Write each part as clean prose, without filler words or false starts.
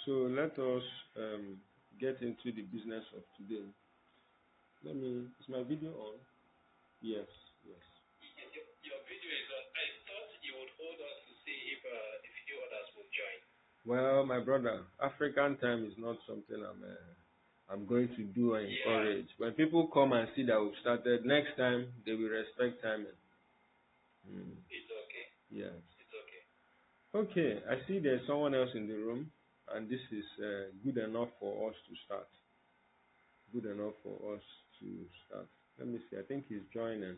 So let us get into the business of today. Is my video on? Yes, yes. Your video is on. I thought you would hold on to see if the few others would join. Well, my brother, African time is not something I'm going to do or encourage. When people come and see that we've started, next time they will respect timing. It's okay. Yes. It's okay. Okay, I see there's someone else in the room, and this is good enough for us to start. Good enough for us to start. Let me see. I think he's joining.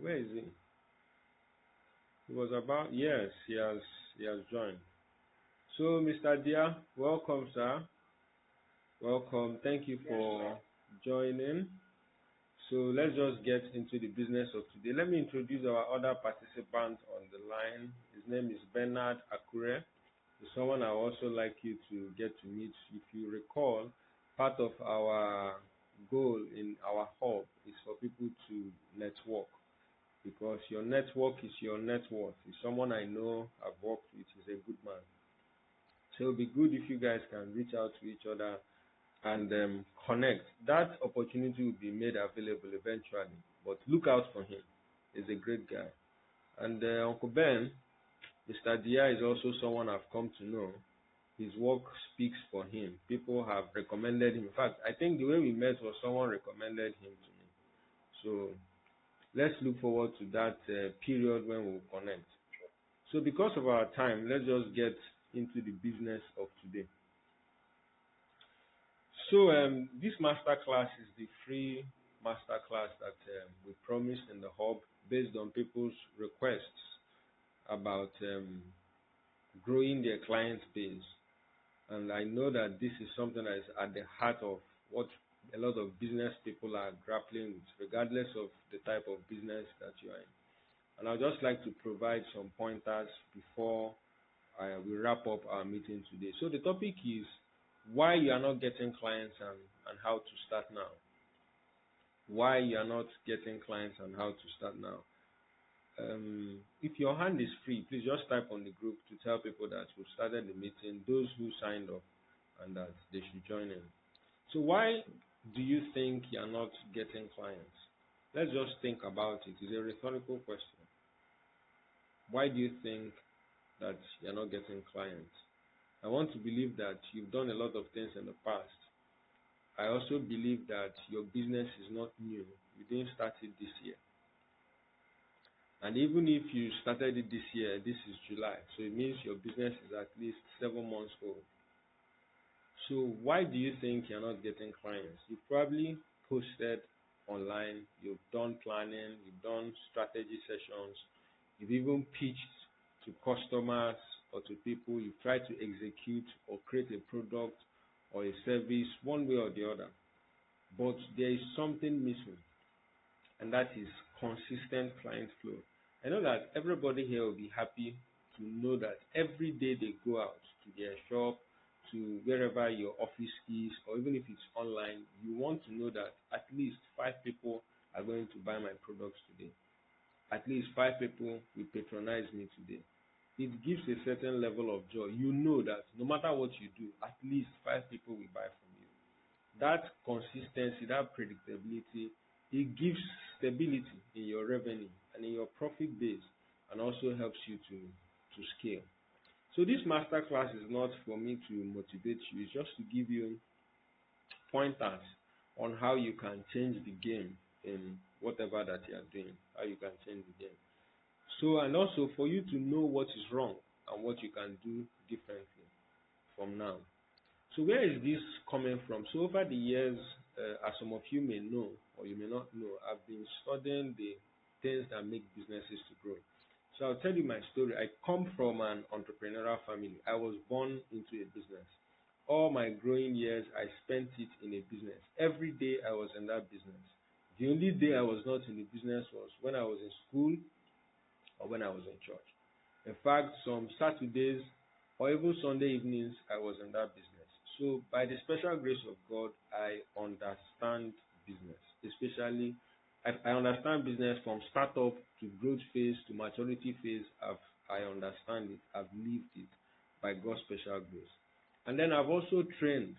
Where is he? He was about. Yes, he has joined. So, Mr. Dia, welcome, sir. Welcome. Thank you for joining. So let's just get into the business of today. Let me introduce our other participant on the line. His name is Bernard Akure. He's someone I also like you to get to meet. If you recall, part of our goal in our hub is for people to network, because your network is your net worth. He's someone I know, I've worked with. He's a good man. So it'll be good if you guys can reach out to each other and connect. That opportunity will be made available eventually, but look out for him. He's a great guy. And Uncle Ben, Mr. Dia, is also someone I've come to know. His work speaks for him. People have recommended him. In fact, I think the way we met was someone recommended him to me. So let's look forward to that period when we'll connect. So because of our time, let's just get into the business of today. So this masterclass is the free masterclass that we promised in the hub based on people's requests about growing their client base. And I know that this is something that is at the heart of what a lot of business people are grappling with, regardless of the type of business that you are in. And I'd just like to provide some pointers before we wrap up our meeting today. So the topic is why you are not getting clients and how to start now. Why you are not getting clients and how to start now. If your hand is free, please just type on the group to tell people that we've started the meeting, those who signed up, and that they should join in. So why do you think you are not getting clients? Let's just think about it. It's a rhetorical question. Why do you think that you are not getting clients? I want to believe that you've done a lot of things in the past. I also believe that your business is not new. You didn't start it this year. And even if you started it this year, this is July, so it means your business is at least 7 months old. So why do you think you're not getting clients? You've probably posted online, you've done planning, you've done strategy sessions, you've even pitched to customers or to people, you've tried to execute or create a product or a service one way or the other. But there is something missing, and that is consistent client flow. I know that everybody here will be happy to know that every day they go out to their shop, to wherever your office is, or even if it's online, you want to know that at least 5 people are going to buy my products today. At least 5 people will patronize me today. It gives a certain level of joy. You know that no matter what you do, at least 5 people will buy from you. That consistency, that predictability, it gives stability in your revenue and in your profit base, and also helps you to scale. So this masterclass is not for me to motivate you. It's just to give you pointers on how you can change the game in whatever that you are doing, how you can change the game. So, and also for you to know what is wrong and what you can do differently from now. So where is this coming from? So over the years, as some of you may know or you may not know, I've been studying the things that make businesses to grow. So I'll tell you my story. I come from an entrepreneurial family. I was born into a business. All my growing years, I spent it in a business. Every day I was in that business. The only day I was not in the business was when I was in school or when I was in church. In fact, some Saturdays or even Sunday evenings, I was in that business. So by the special grace of God, I understand business. Especially, I understand business from startup to growth phase to maturity phase. I understand it. I've lived it. by God's special grace. And then I've also trained.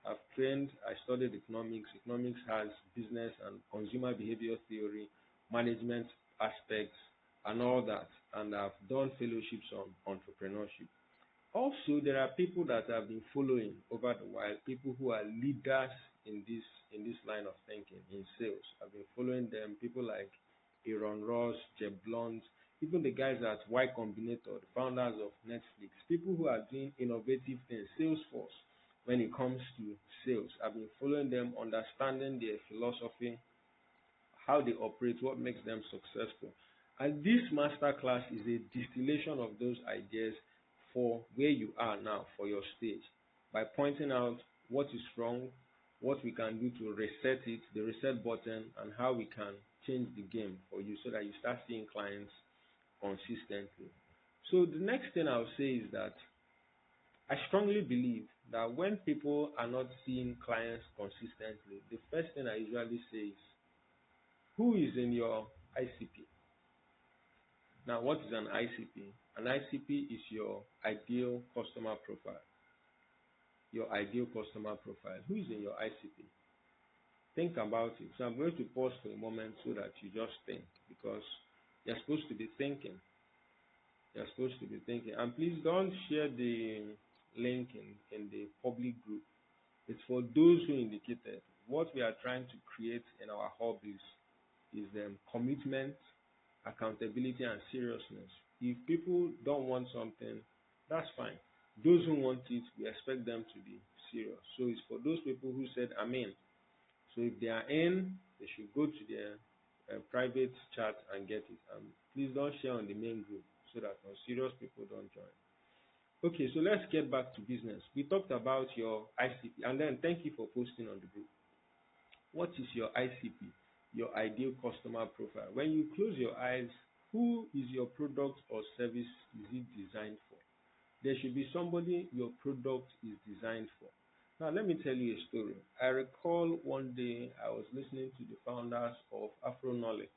I studied economics. Economics has business and consumer behavior theory, management aspects, and all that. And I've done fellowships on entrepreneurship. Also, there are people that I've been following over the while, people who are leaders in this line of thinking in sales. I've been following them, people like Aaron Ross, Jeb Blunt, even the guys at Y Combinator, the founders of Netflix, people who are doing innovative things, Salesforce, when it comes to sales. I've been following them, understanding their philosophy, how they operate, what makes them successful. And this masterclass is a distillation of those ideas for where you are now, for your stage, by pointing out what is wrong, what we can do to reset it, the reset button, and how we can change the game for you so that you start seeing clients consistently. So the next thing I'll say is that I strongly believe that when people are not seeing clients consistently, the first thing I usually say is, who is in your ICP? Now, what is an ICP? An ICP is your ideal customer profile. Your ideal customer profile. Who is in your ICP? Think about it. So I'm going to pause for a moment so that you just think, because you're supposed to be thinking. You're supposed to be thinking. And please don't share the link in the public group. It's for those who indicated. What we are trying to create in our hobbies is commitment, accountability, and seriousness. If people don't want something, that's fine. Those who want it, we expect them to be serious. So it's for those people who said amen. So if they are in, they should go to their private chat and get it. Please don't share on the main group so that unserious people don't join. Okay, so let's get back to business. We talked about your ICP, and then thank you for posting on the group. What is your ICP? Your ideal customer profile. When you close your eyes, who is your product or service is it designed for? There should be somebody your product is designed for. Now, let me tell you a story. I recall one day I was listening to the founders of Afro Nolly.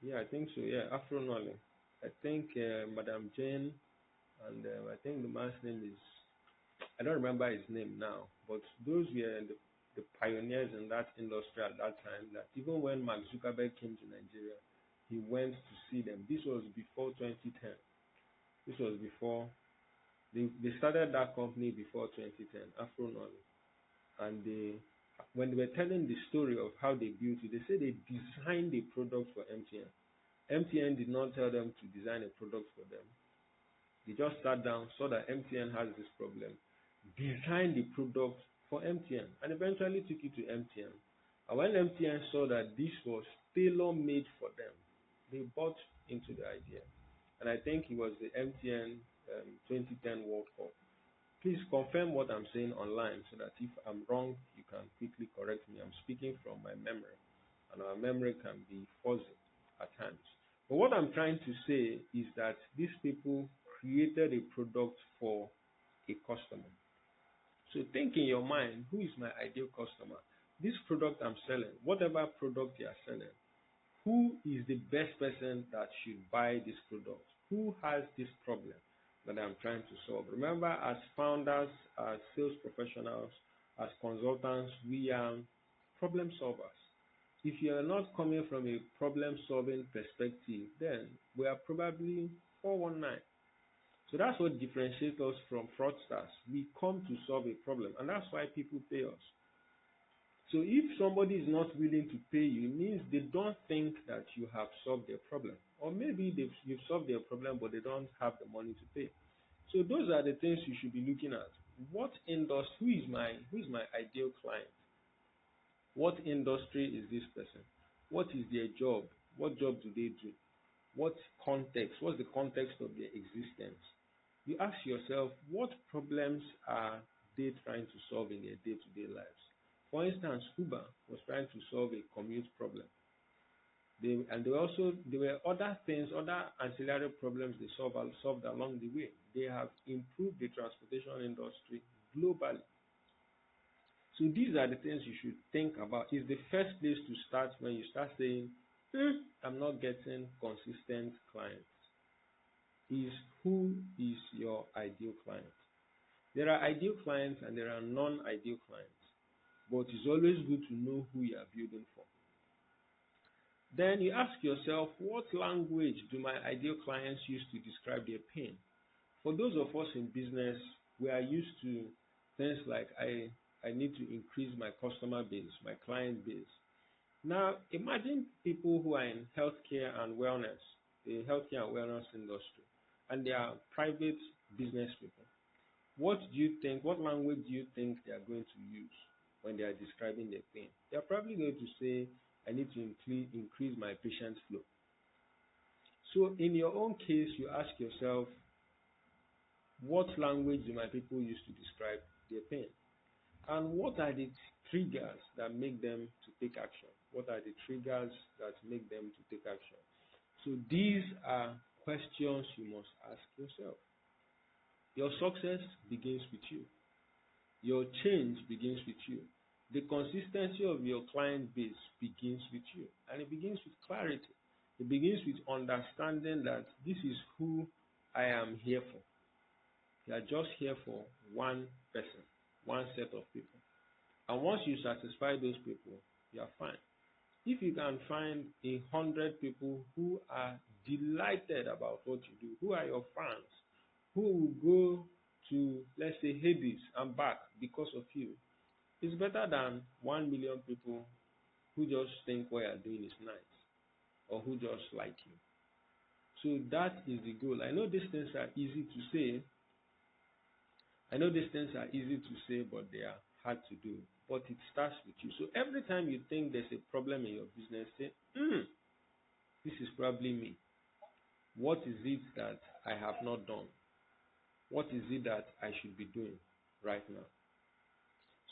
Yeah, I think so. Yeah, Afro Nolly. I think Madam Jane, and I think the man's name is, I don't remember his name now, but those were the pioneers in that industry at that time, that even when Mark Zuckerberg came to Nigeria, he went to see them. This was before 2010. This was before, they started that company before 2010, Afro Nolly. And when they were telling the story of how they built it, they said they designed a product for MTN. MTN did not tell them to design a product for them. They just sat down, saw that MTN has this problem, designed the product for MTN, and eventually took it to MTN. And when MTN saw that this was tailor-made for them, they bought into the idea. And I think it was the MTN 2010 World Cup. Please confirm what I'm saying online so that if I'm wrong, you can quickly correct me. I'm speaking from my memory, and our memory can be fuzzy at times. But what I'm trying to say is that these people created a product for a customer. So think in your mind, who is my ideal customer? This product I'm selling, whatever product you are selling, who is the best person that should buy this product? Who has this problem that I'm trying to solve? Remember, as founders, as sales professionals, as consultants, we are problem solvers. If you are not coming from a problem-solving perspective, then we are probably 419. So that's what differentiates us from fraudsters. We come to solve a problem, and that's why people pay us. So if somebody is not willing to pay you, it means they don't think that you have solved their problem. Or maybe you've solved their problem, but they don't have the money to pay. So those are the things you should be looking at. What industry, who is my ideal client? What industry is this person? What is their job? What job do they do? What context? What's the context of their existence? You ask yourself, what problems are they trying to solve in their day-to-day lives? For instance, Uber was trying to solve a commute problem. There were other things, other ancillary problems they solved along the way. They have improved the transportation industry globally. So these are the things you should think about. It's the first place to start when you start saying, I'm not getting consistent clients. is who is your ideal client. There are ideal clients and there are non-ideal clients, but it's always good to know who you are building for. Then you ask yourself, what language do my ideal clients use to describe their pain? For those of us in business, we are used to things like I need to increase my customer base, my client base. Now, imagine people who are in healthcare and wellness, the healthcare and wellness industry, and they are private business people. What do you think, what language do you think they are going to use when they are describing their pain? They are probably going to say, I need to increase my patient flow. So in your own case, you ask yourself, what language do my people use to describe their pain? And what are the triggers that make them to take action? What are the triggers that make them to take action? So these are questions you must ask yourself. Your success begins with you. Your change begins with you. The consistency of your client base begins with you. And it begins with clarity. It begins with understanding that this is who I am here for. You are just here for one person, one set of people. And once you satisfy those people, you are fine. If you can find 100 people who are delighted about what you do, who are your fans, who will go to, let's say, Hades and back because of you, it's better than 1 million people who just think what you're doing is nice or who just like you. So that is the goal. I know these things are easy to say. But they are hard to do. But it starts with you. So every time you think there's a problem in your business, say, this is probably me. What is it that I have not done? What is it that I should be doing right now?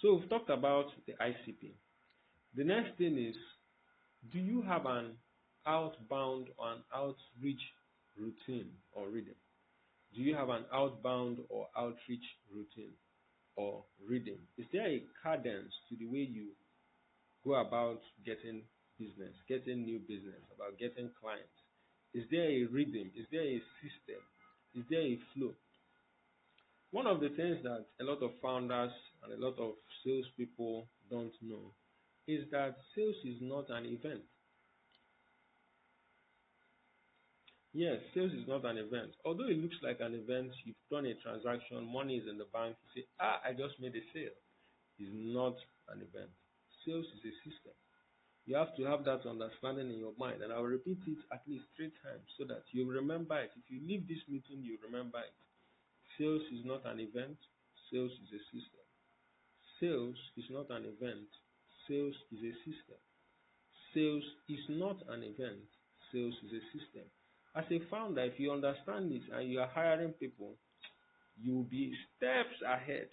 So we've talked about the ICP. The next thing is, do you have an outbound or an outreach routine or rhythm? Do you have an outbound or outreach routine or rhythm? Is there a cadence to the way you go about getting business, getting new business, about getting clients? Is there a rhythm? Is there a system? Is there a flow? One of the things that a lot of founders and a lot of salespeople don't know is that sales is not an event. Yes, sales is not an event. Although it looks like an event, you've done a transaction, money is in the bank, you say, I just made a sale. It's not an event. Sales is a system. You have to have that understanding in your mind. And I'll repeat it at least 3 times so that you remember it. If you leave this meeting, you remember it. Sales is not an event. Sales is a system. Sales is not an event. Sales is a system. Sales is not an event. Sales is a system. As a founder, if you understand this and you are hiring people, you will be steps ahead.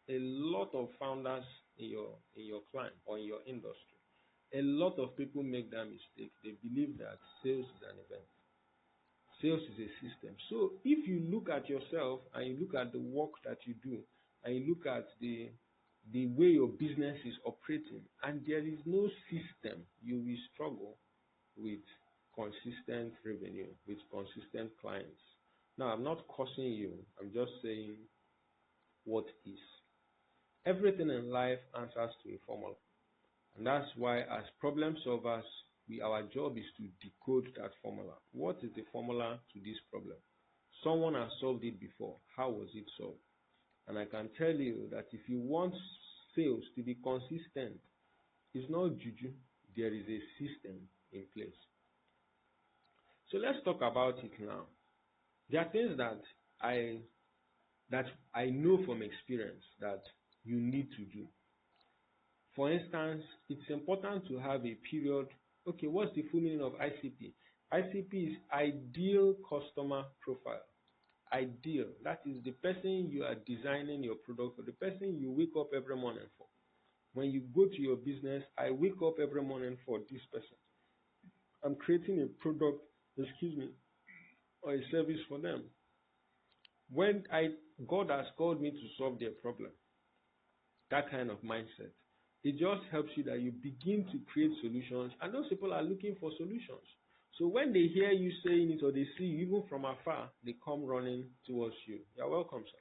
A lot of founders in your client or in your industry, a lot of people make that mistake. They believe that sales is an event. Sales is a system. So if you look at yourself and you look at the work that you do and you look at the way your business is operating and there is no system, you will struggle with consistent revenue, with consistent clients. Now, I'm not cursing you. I'm just saying what is. Everything in life answers to a formula. And that's why as problem solvers, our job is to decode that formula. What is the formula to this problem? Someone has solved it before. How was it solved? And I can tell you that if you want sales to be consistent, it's not juju. There is a system in place. So let's talk about it now. There are things that I know from experience that you need to do. For instance, it's important to have a period. Okay, what's the full meaning of ICP? ICP is ideal customer profile. Ideal. That is the person you are designing your product for, the person you wake up every morning for. When you go to your business, I wake up every morning for this person. I'm creating a product, or a service for them. When God has called me to solve their problem, that kind of mindset, it just helps you that you begin to create solutions, and those people are looking for solutions. So when they hear you saying it or they see you even from afar, they come running towards you. You're welcome, sir.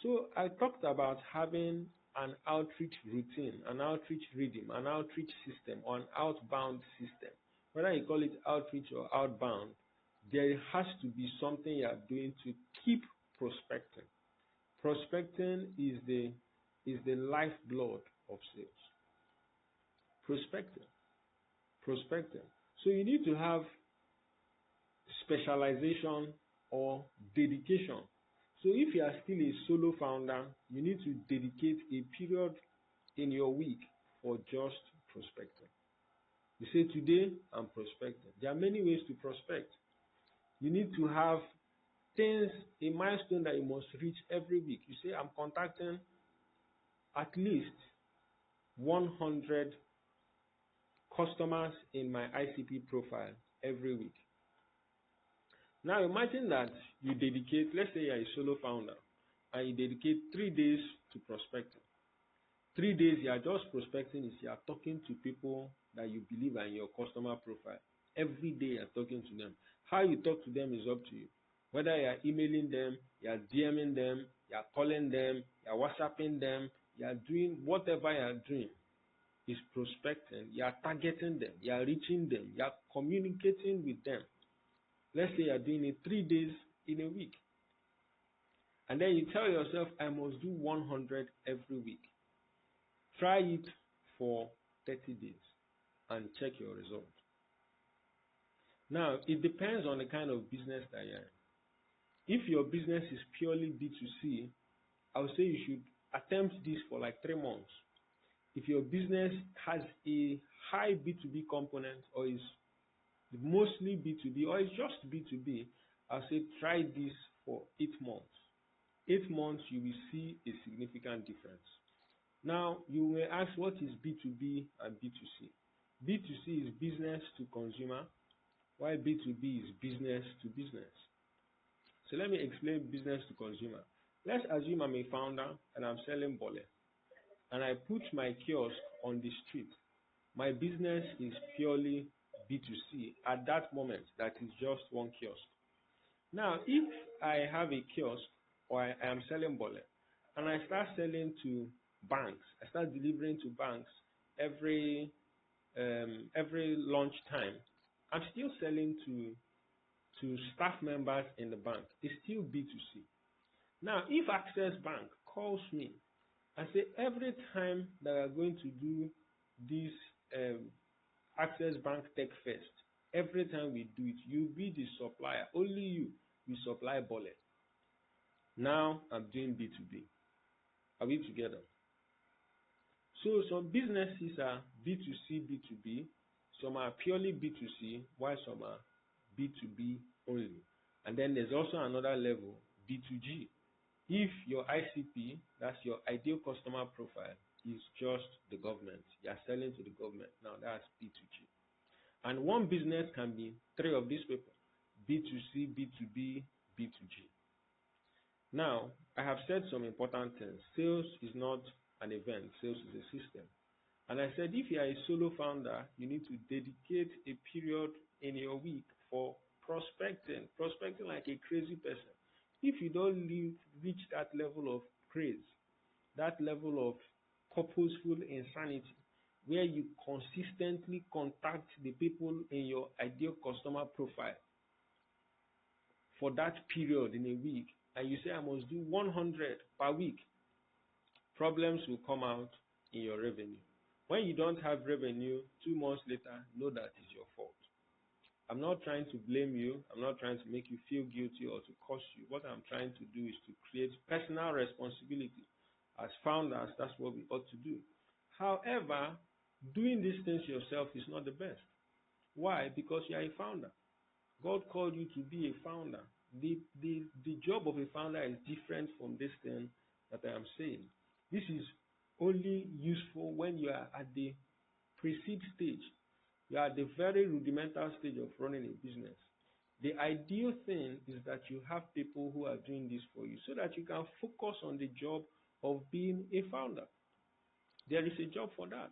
So I talked about having an outreach routine, an outreach rhythm, an outreach system, or an outbound system. Whether you call it outreach or outbound, there has to be something you are doing to keep prospecting. Prospecting is the lifeblood of sales. Prospecting. Prospecting. So you need to have specialization or dedication. So if you are still a solo founder, you need to dedicate a period in your week for just prospecting. You say, today I'm prospecting. There are many ways to prospect. You need to have things, a milestone that you must reach every week. You say, I'm contacting at least 100 customers in my ICP profile every week. Now imagine that you dedicate, let's say you're a solo founder, and you dedicate 3 days to prospecting. 3 days you are just prospecting is you are talking to people that you believe are in your customer profile. Every day you're talking to them. How you talk to them is up to you. Whether you are emailing them, you are DMing them, you are calling them, you are WhatsApping them, you are doing whatever you are doing is prospecting. You are targeting them, you are reaching them, you are communicating with them. Let's say you are doing it 3 days in a week. And then you tell yourself, I must do 100 every week. Try it for 30 days and check your result. Now, it depends on the kind of business that you're in. If your business is purely B2C, I would say you should attempt this for like 3 months. If your business has a high B2B component or is mostly B2B or is just B2B, I'll say try this for 8 months. 8 months, you will see a significant difference. Now, you may ask, what is B2B and B2C? B2C is business to consumer, while B2B is business to business. So let me explain business to consumer. Let's assume I'm a founder and I'm selling bole, and I put my kiosk on the street. My business is purely B2C at that moment. That is just one kiosk. Now, if I have a kiosk or I am selling bole and I start selling to banks, I start delivering to banks every lunch time, I'm still selling to staff members in the bank. It's still B2C. Now, if Access Bank calls me and say, every time that we are going to do this Access Bank Tech Fest, every time we do it, you be the supplier. Only you will supply bole. Now I'm doing B2B. Are we together? So some businesses are B2C, B2B. Some are purely B2C, while some are B2B only. And then there's also another level, B2G. If your ICP, that's your ideal customer profile, is just the government, you are selling to the government, now that's B2G. And one business can be 3 of these people, B2C, B2B, B2G. Now, I have said some important things. Sales is not an event, sales is a system. And I said, if you are a solo founder, you need to dedicate a period in your week for prospecting like a crazy person. If you don't reach that level of craze, that level of purposeful insanity, where you consistently contact the people in your ideal customer profile for that period in a week, and you say, I must do 100 per week, problems will come out in your revenue. When you don't have revenue, 2 months later, know that it's your fault. I'm not trying to blame you. I'm not trying to make you feel guilty or to curse you. What I'm trying to do is to create personal responsibility. As founders, that's what we ought to do. However, doing these things yourself is not the best. Why? Because you are a founder. God called you to be a founder. The job of a founder is different from this thing that I am saying. This is only useful when you are at the pre-seed stage. You are at the very rudimental stage of running a business. The ideal thing is that you have people who are doing this for you so that you can focus on the job of being a founder. There is a job for that.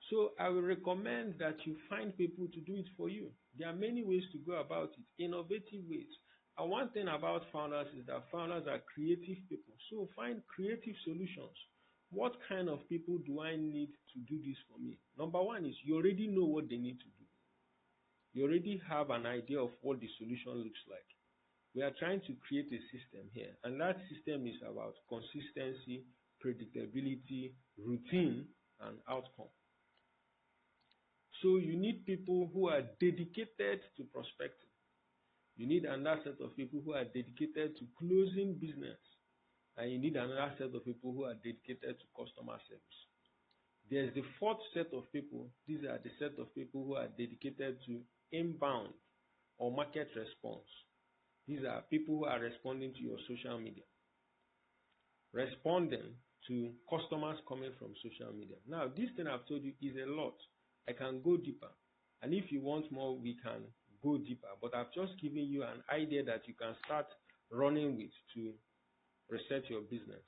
So I will recommend that you find people to do it for you. There are many ways to go about it, innovative ways. And one thing about founders is that founders are creative people. So find creative solutions. What kind of people do I need to do this for me? Number one is you already know what they need to do. You already have an idea of what the solution looks like. We are trying to create a system here, and that system is about consistency, predictability, routine, and outcome. So you need people who are dedicated to prospecting. You need another set of people who are dedicated to closing business. And you need another set of people who are dedicated to customer service. There's the fourth set of people. These are the set of people who are dedicated to inbound or market response. These are people who are responding to your social media, responding to customers coming from social media. Now, this thing I've told you is a lot. I can go deeper. And if you want more, we can go deeper. But I've just given you an idea that you can start running with to reset your business.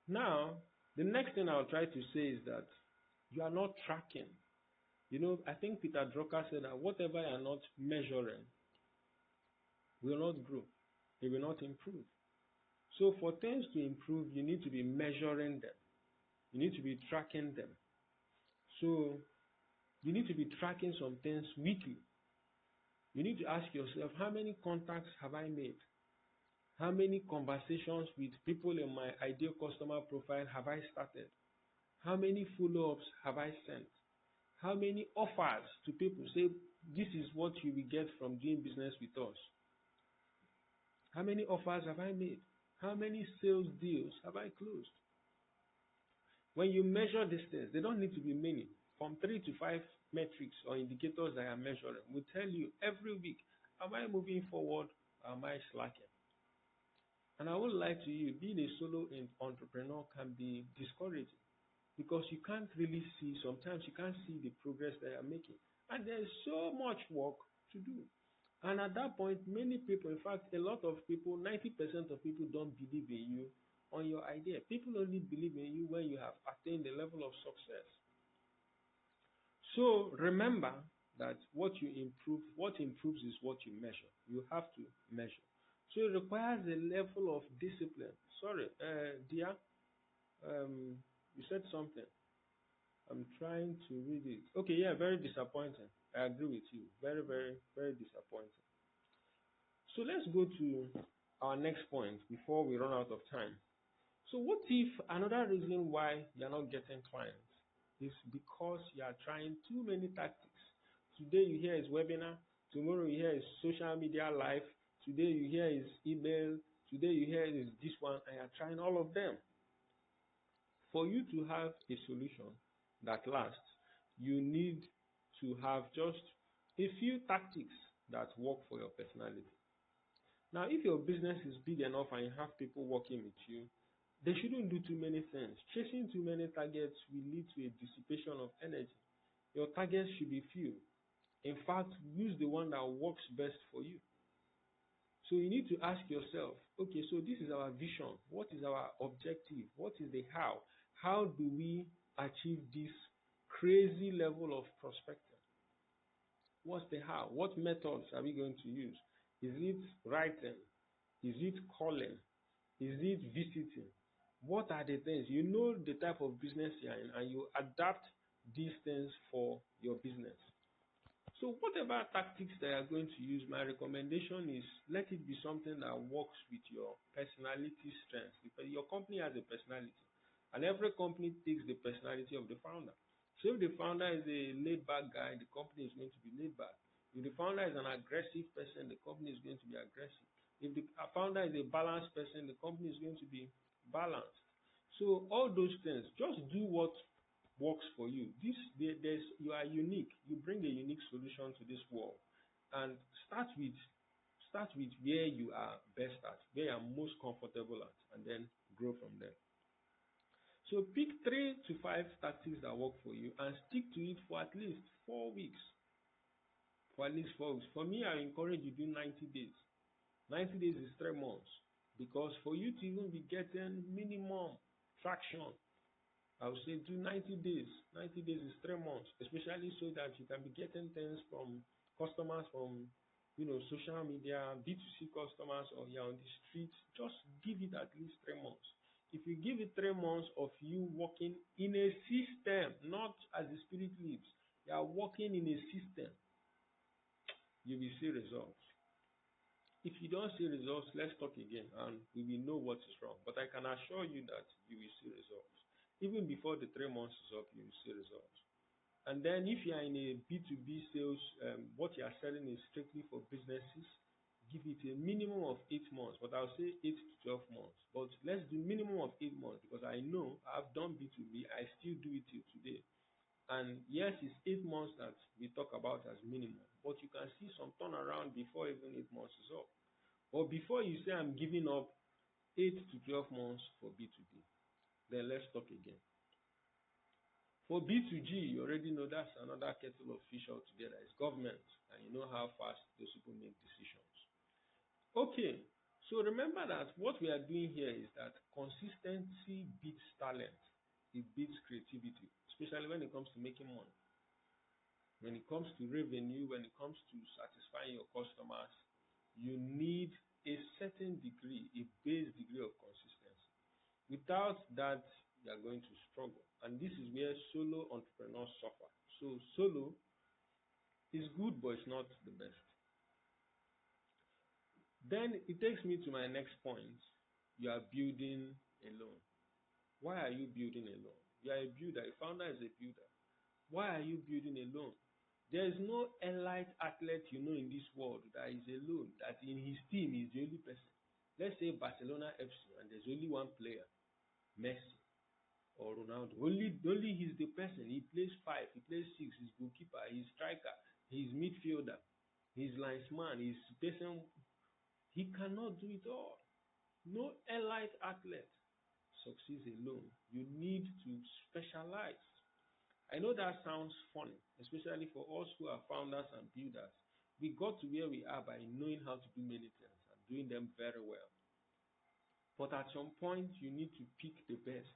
Now, the next thing I'll try to say is that you are not tracking. I think Peter Drucker said that whatever you are not measuring will not grow. It will not improve. So for things to improve, you need to be measuring them. You need to be tracking them. So you need to be tracking some things weekly. You need to ask yourself, how many contacts have I made? How many conversations with people in my ideal customer profile have I started? How many follow-ups have I sent? How many offers to people say, this is what you will get from doing business with us? How many offers have I made? How many sales deals have I closed? When you measure these things, they don't need to be many. From 3 to 5 metrics or indicators that I am measuring will tell you every week, am I moving forward or am I slacking? And I would like to you, being a solo entrepreneur can be discouraging because you can't really see, sometimes you can't see the progress that you're making. And there's so much work to do. And at that point, many people, in fact, a lot of people, 90% of people don't believe in you on your idea. People only believe in you when you have attained the level of success. So remember that what improves is what you measure. You have to measure. So it requires a level of discipline. Sorry, dear, you said something. I'm trying to read it. Okay, yeah, very disappointing. I agree with you. Very, very, very disappointing. So let's go to our next point before we run out of time. So what if another reason why you're not getting clients is because you are trying too many tactics? Today you hear is webinar, tomorrow you hear is social media live, today you hear is email, today you hear is this one, and you're trying all of them. For you to have a solution that lasts, you need to have just a few tactics that work for your personality. Now, if your business is big enough and you have people working with you, they shouldn't do too many things. Chasing too many targets will lead to a dissipation of energy. Your targets should be few. In fact, use the one that works best for you. So you need to ask yourself, okay, so this is our vision. What is our objective? What is the how? How do we achieve this crazy level of prospecting? What's the how? What methods are we going to use? Is it writing? Is it calling? Is it visiting? What are the things? You know the type of business you're in and you adapt these things for your business. So whatever tactics that you're going to use, my recommendation is let it be something that works with your personality strengths. Because your company has a personality. And every company takes the personality of the founder. So if the founder is a laid-back guy, the company is going to be laid-back. If the founder is an aggressive person, the company is going to be aggressive. If the founder is a balanced person, the company is going to be balanced. So all those things, just do what works for you. You are unique. You bring a unique solution to this world, and start with where you are best at, where you are most comfortable at, and then grow from there. So pick 3 to 5 tactics that work for you and stick to it for at least 4 weeks. For at least 4 weeks. For me, I encourage you to do 90 days. 90 days is 3 months. Because for you to even be getting minimum traction, I would say do 90 days. 90 days is 3 months, especially so that you can be getting things from customers from social media, B2C customers, or you're on the streets, just give it at least 3 months. If you give it 3 months of you working in a system, not as the spirit leads, you are working in a system, you will see results. If you don't see results, let's talk again and we will know what is wrong. But I can assure you that you will see results. Even before the 3 months is up, you will see results. And then if you are in a B2B sales, what you are selling is strictly for businesses, give it a minimum of 8 months, but I'll say 8 to 12 months. But let's do minimum of 8 months because I know I've done B2B, I still do it till today. And yes, it's 8 months that we talk about as minimum, but you can see some turnaround before even 8 months is up. But before you say I'm giving up 8 to 12 months for B2B, then let's talk again. For B2G, you already know that's another kettle of fish altogether. It's government, and you know how fast those people make decisions. Okay, so remember that what we are doing here is that consistency beats talent. It beats creativity, especially when it comes to making money. When it comes to revenue, when it comes to satisfying your customers, you need a certain degree, a base degree of consistency. Without that, you are going to struggle. And this is where solo entrepreneurs suffer. So solo is good, but it's not the best. Then it takes me to my next point. You are building alone. Why are you building alone? You are a builder. A founder is a builder. Why are you building alone? There is no elite athlete in this world that is alone, that in his team is the only person. Let's say Barcelona FC and there's only one player, Messi or Ronaldo. Only he's the person. He plays 5, he plays 6, he's goalkeeper, he's striker, he's midfielder, he's linesman, he's person. He cannot do it all. No elite athlete succeeds alone. You need to specialize. I know that sounds funny, especially for us who are founders and builders. We got to where we are by knowing how to do many things and doing them very well. But at some point, you need to pick the best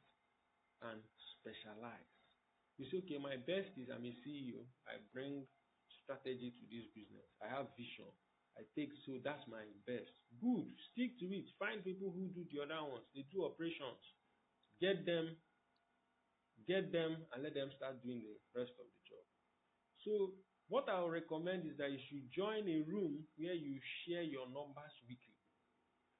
and specialize. You say, okay, my best is I'm a CEO. I bring strategy to this business. I have vision. So that's my best. Good. Stick to it. Find people who do the other ones. They do operations. Get them and let them start doing the rest of the job. So what I would recommend is that you should join a room where you share your numbers weekly.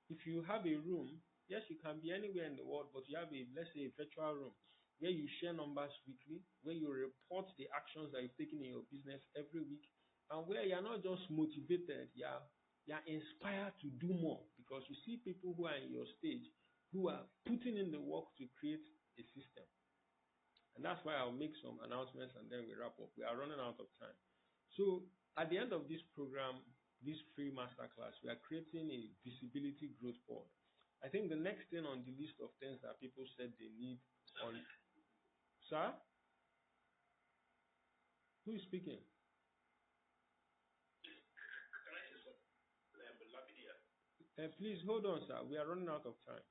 If you have a room, yes, you can be anywhere in the world, but you have let's say a virtual room where you share numbers weekly, where you report the actions that you've taken in your business every week, and where you're not just motivated, you're inspired to do more because you see people who are in your stage who are putting in the work to create a system. And that's why I'll make some announcements and then we wrap up. We are running out of time. So at the end of this program, this free masterclass, we are creating a visibility growth board. I think the next thing on the list of things that people said they need on... Sir? Who is speaking? Can I say something? Please hold on, sir. We are running out of time.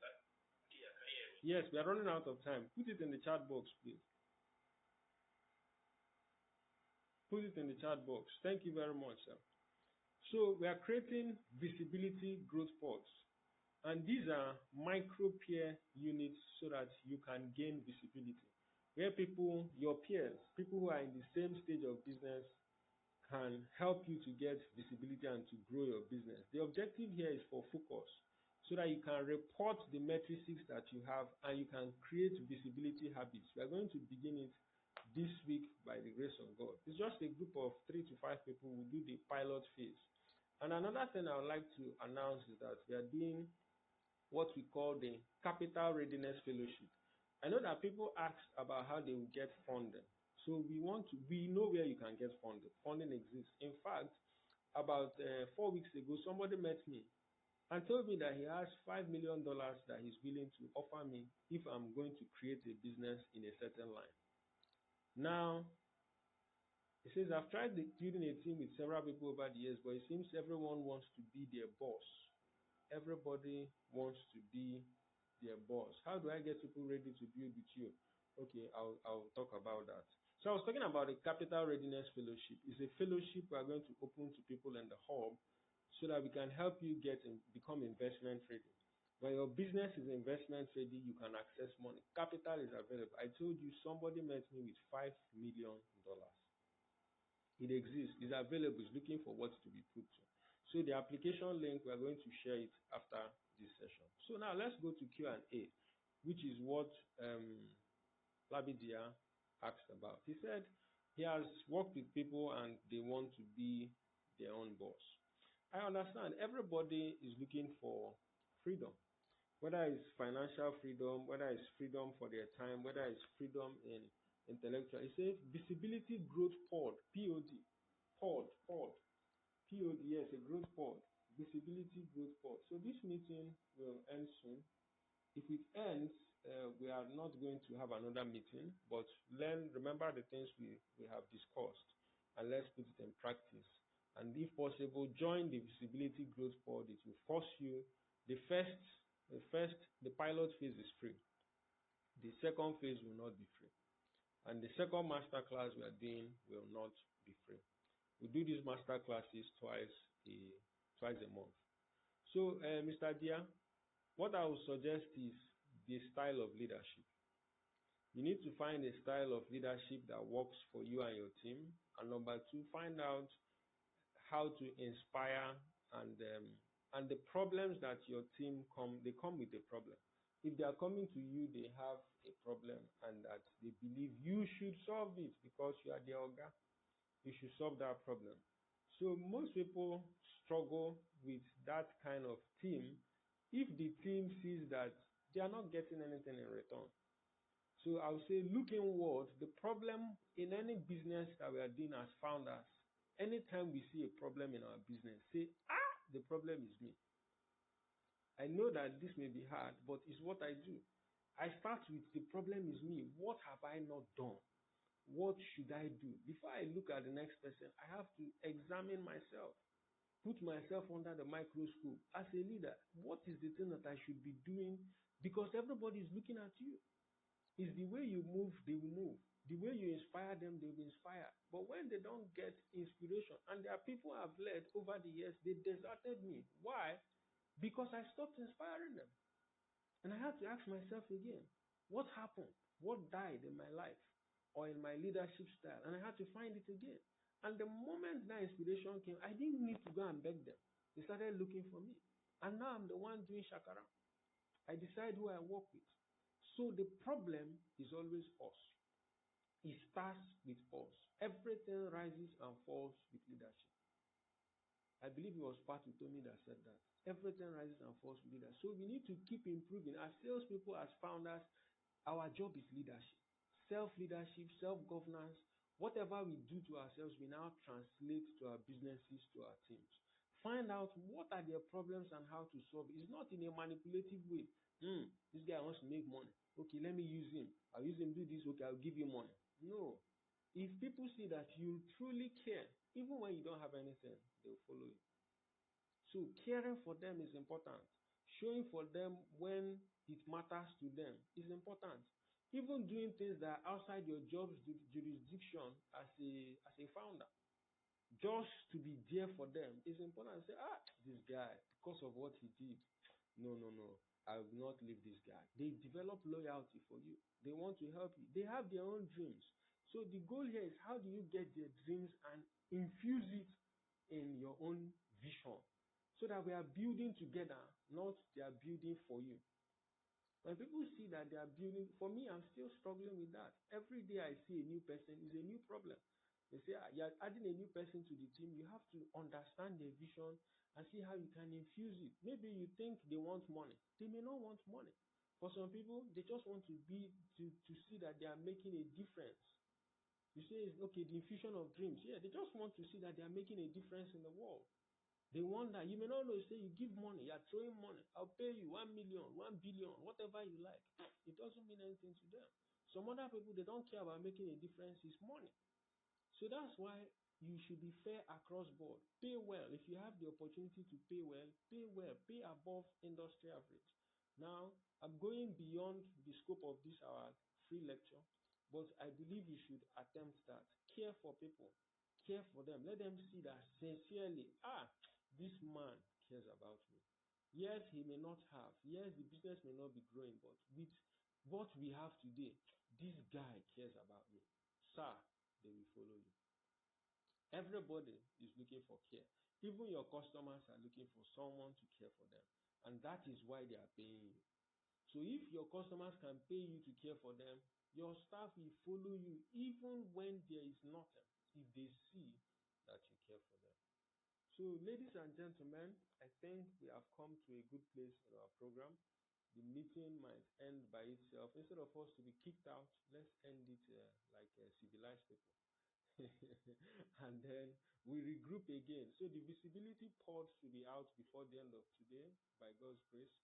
Yeah, can you hear me? Yes, we are running out of time. Put it in the chat box, please. Put it in the chat box. Thank you very much, sir. So we are creating visibility growth pods. And these are micro peer units so that you can gain visibility. Where people, your peers, people who are in the same stage of business can help you to get visibility and to grow your business. The objective here is for focus so that you can report the metrics that you have and you can create visibility habits. We are going to begin it this week by the grace of God. It's just a group of 3 to 5 people who do the pilot phase. And another thing I would like to announce is that we are doing what we call the Capital Readiness Fellowship. I know that people ask about how they will get funding. So we know where you can get funding. Funding exists. In fact, about 4 weeks ago, somebody met me and told me that he has $5 million that he's willing to offer me if I'm going to create a business in a certain line. Now, he says, I've tried building a team with several people over the years, but it seems everyone wants to be their boss. Everybody wants to be their boss. How do I get people ready to build with you? Okay, I'll talk about that. So I was talking about the Capital Readiness Fellowship. It's a fellowship we are going to open to people in the hub so that we can help you become investment ready. When your business is investment ready, you can access money. Capital is available. I told you somebody met me with $5 million. It exists. It's available. It's looking for what to be put to. So the application link, we are going to share it after this session. So now let's go to Q&A, which is what Labidia asked about. He said he has worked with people and they want to be their own boss. I understand everybody is looking for freedom, whether it's financial freedom, whether it's freedom for their time, whether it's freedom in intellectual. He says visibility growth pod, POD, POD, yes, a growth pod, visibility growth pod. So this meeting will end soon. If it ends, we are not going to have another meeting, but remember the things we have discussed, and let's put it in practice. And if possible, join the visibility growth pod. It will force you. The pilot phase is free. The second phase will not be free. And the second master class we are doing will not be free. We do these master classes twice a month. So, Mr. Dia, what I would suggest is the style of leadership. You need to find a style of leadership that works for you and your team. And number two, find out how to inspire and the problems that your team they come with a problem. If they are coming to you, they have a problem and that they believe you should solve it because you are the orga. You should solve that problem. So most people struggle with that kind of team if the team sees that they are not getting anything in return. So I would say look inward. The problem in any business that we are doing as founders, anytime we see a problem in our business, say, the problem is me. I know that this may be hard, but it's what I do. I start with the problem is me. What have I not done? What should I do? Before I look at the next person, I have to examine myself, put myself under the microscope. As a leader, what is the thing that I should be doing? Because everybody is looking at you. It's the way you move, they will move. The way you inspire them, they will inspire. But when they don't get inspiration, and there are people I've led over the years, they deserted me. Why? Because I stopped inspiring them. And I had to ask myself again, what happened? What died in my life or in my leadership style? And I had to find it again. And the moment that inspiration came, I didn't need to go and beg them. They started looking for me. And now I'm the one doing shakara. I decide who I work with. So the problem is always us. It starts with us. Everything rises and falls with leadership. I believe it was Pat Utomi that said that. Everything rises and falls with leadership. So we need to keep improving. As salespeople, as founders, our job is leadership. Self-leadership, self-governance. Whatever we do to ourselves, we now translate to our businesses, to our teams. Find out what are their problems and how to solve it. It's not in a manipulative way. This guy wants to make money. Okay, let me use him. I'll use him, do this. Okay, I'll give you money. No. If people see that you truly care, even when you don't have anything, they'll follow you. So caring for them is important. Showing for them when it matters to them is important. Even doing things that are outside your job's jurisdiction as a founder, just to be there for them is important. Say, this guy, because of what he did, no, I will not leave this guy. They develop loyalty for you. They want to help you. They have their own dreams. So the goal here is how do you get their dreams and infuse it in your own vision so that we are building together, not they are building for you. When people see that they are building, for me, I'm still struggling with that. Every day I see a new person is a new problem. They say, you're adding a new person to the team. You have to understand their vision and see how you can infuse it. Maybe you think they want money. They may not want money. For some people, they just want to see that they are making a difference. You say, okay, the infusion of dreams. Yeah, they just want to see that they are making a difference in the world. They want that. You may not know, say you give money, you are throwing money. I'll pay you 1 million, 1 billion, whatever you like. It doesn't mean anything to them. Some other people, they don't care about making a difference. It's money. So that's why you should be fair across board. Pay well. If you have the opportunity to pay well, pay well. Pay above industry average. Now, I'm going beyond the scope of this our free lecture, But I believe you should attempt that. Care for people. Care for them. Let them see that sincerely, this man cares about me. Yes, he may not have. Yes, the business may not be growing, but with what we have today, this guy cares about me. Sir, they will follow you. Everybody is looking for care. Even your customers are looking for someone to care for them. And that is why they are paying you. So if your customers can pay you to care for them, your staff will follow you even when there is nothing, if they see that you care for them. So ladies and gentlemen, I think we have come to a good place in our program. The meeting might end by itself. Instead of us to be kicked out, let's end it like civilized people. And then we regroup again. So the visibility pod should be out before the end of today by God's grace.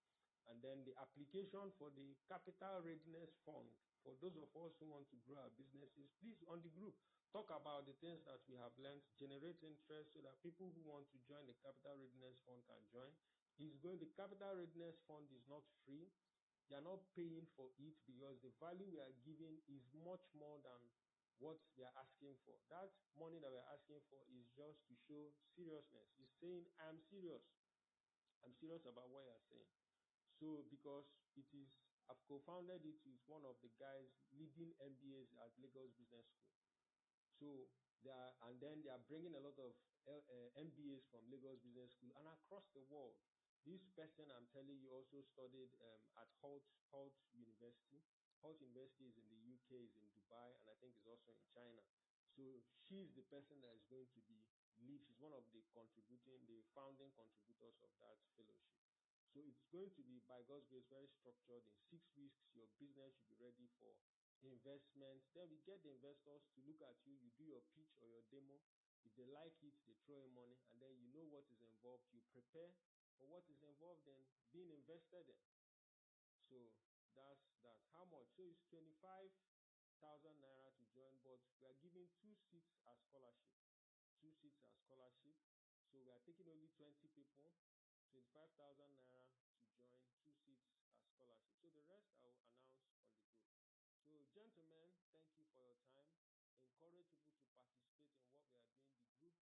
And then the application for the Capital Readiness Fund, for those of us who want to grow our businesses, please on the group, talk about the things that we have learned, generate interest so that people who want to join the Capital Readiness Fund can join. The Capital Readiness Fund is not free. They are not paying for it because the value we are giving is much more than what they are asking for. That money that we are asking for is just to show seriousness. It's saying, I'm serious. I'm serious about what you're saying. So because I've co-founded it with one of the guys leading MBAs at Lagos Business School. So then they are bringing a lot of MBAs from Lagos Business School and across the world. This person I'm telling you also studied at Holt University. Holt University is in the UK, is in Dubai, and I think is also in China. So she's the person that is going to be lead. She's one of the founding contributors of that fellowship. So it's going to be, by God's grace, very structured. In 6 weeks, your business should be ready for investment. Then we get the investors to look at you. You do your pitch or your demo. If they like it, they throw in money, and then you know what is involved. You prepare for what is involved in being invested in. So that's that. How much? So it's 25,000 naira to join, but we are giving 2 seats as scholarship. 2 seats as scholarship. So we are taking only 20 people, 25,000 naira to join, 2 seats as scholarship. So the rest I will announce on the group. So gentlemen, thank you for your time. Encourage people to participate in what we are doing. The group